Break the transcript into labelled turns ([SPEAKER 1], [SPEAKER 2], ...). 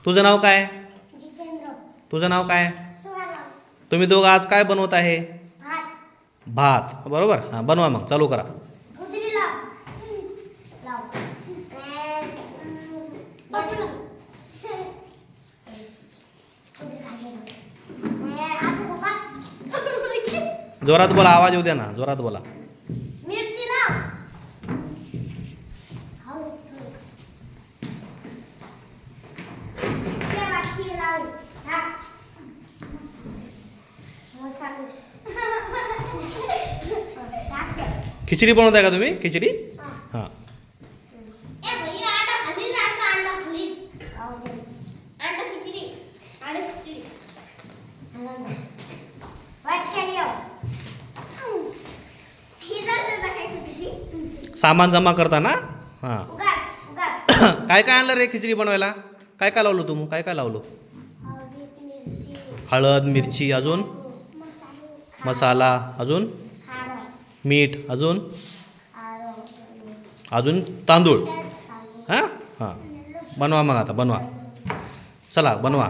[SPEAKER 1] तुझं नाव काय?
[SPEAKER 2] जितेंद्र.
[SPEAKER 1] तुझं नाव काय?
[SPEAKER 2] सुहाना.
[SPEAKER 1] तुम्ही दोघं आज काय बनवत आहे?
[SPEAKER 2] भात.
[SPEAKER 1] भात. बरोबर. हां, बनवा मग, चालू करा.
[SPEAKER 2] उतरी लाव. लाव. बस.
[SPEAKER 1] जोरात बोला, आवाज येऊ द्या ना, जोरात बोला.
[SPEAKER 2] मिरची लाव.
[SPEAKER 1] खिचडी बनवताय का तुम्ही? खिचडी. हां. सामान जमा करता ना. हां. काय काय आणलं रे खिचडी बनवायला? काय काय लावलं तू? काय काय लावलं? हळद, मिरची, अजून मसाला, अजून मीठ, अजून अजून तांदूळ. हां हां. बनवा मग आता, बनवा. चला बनवा.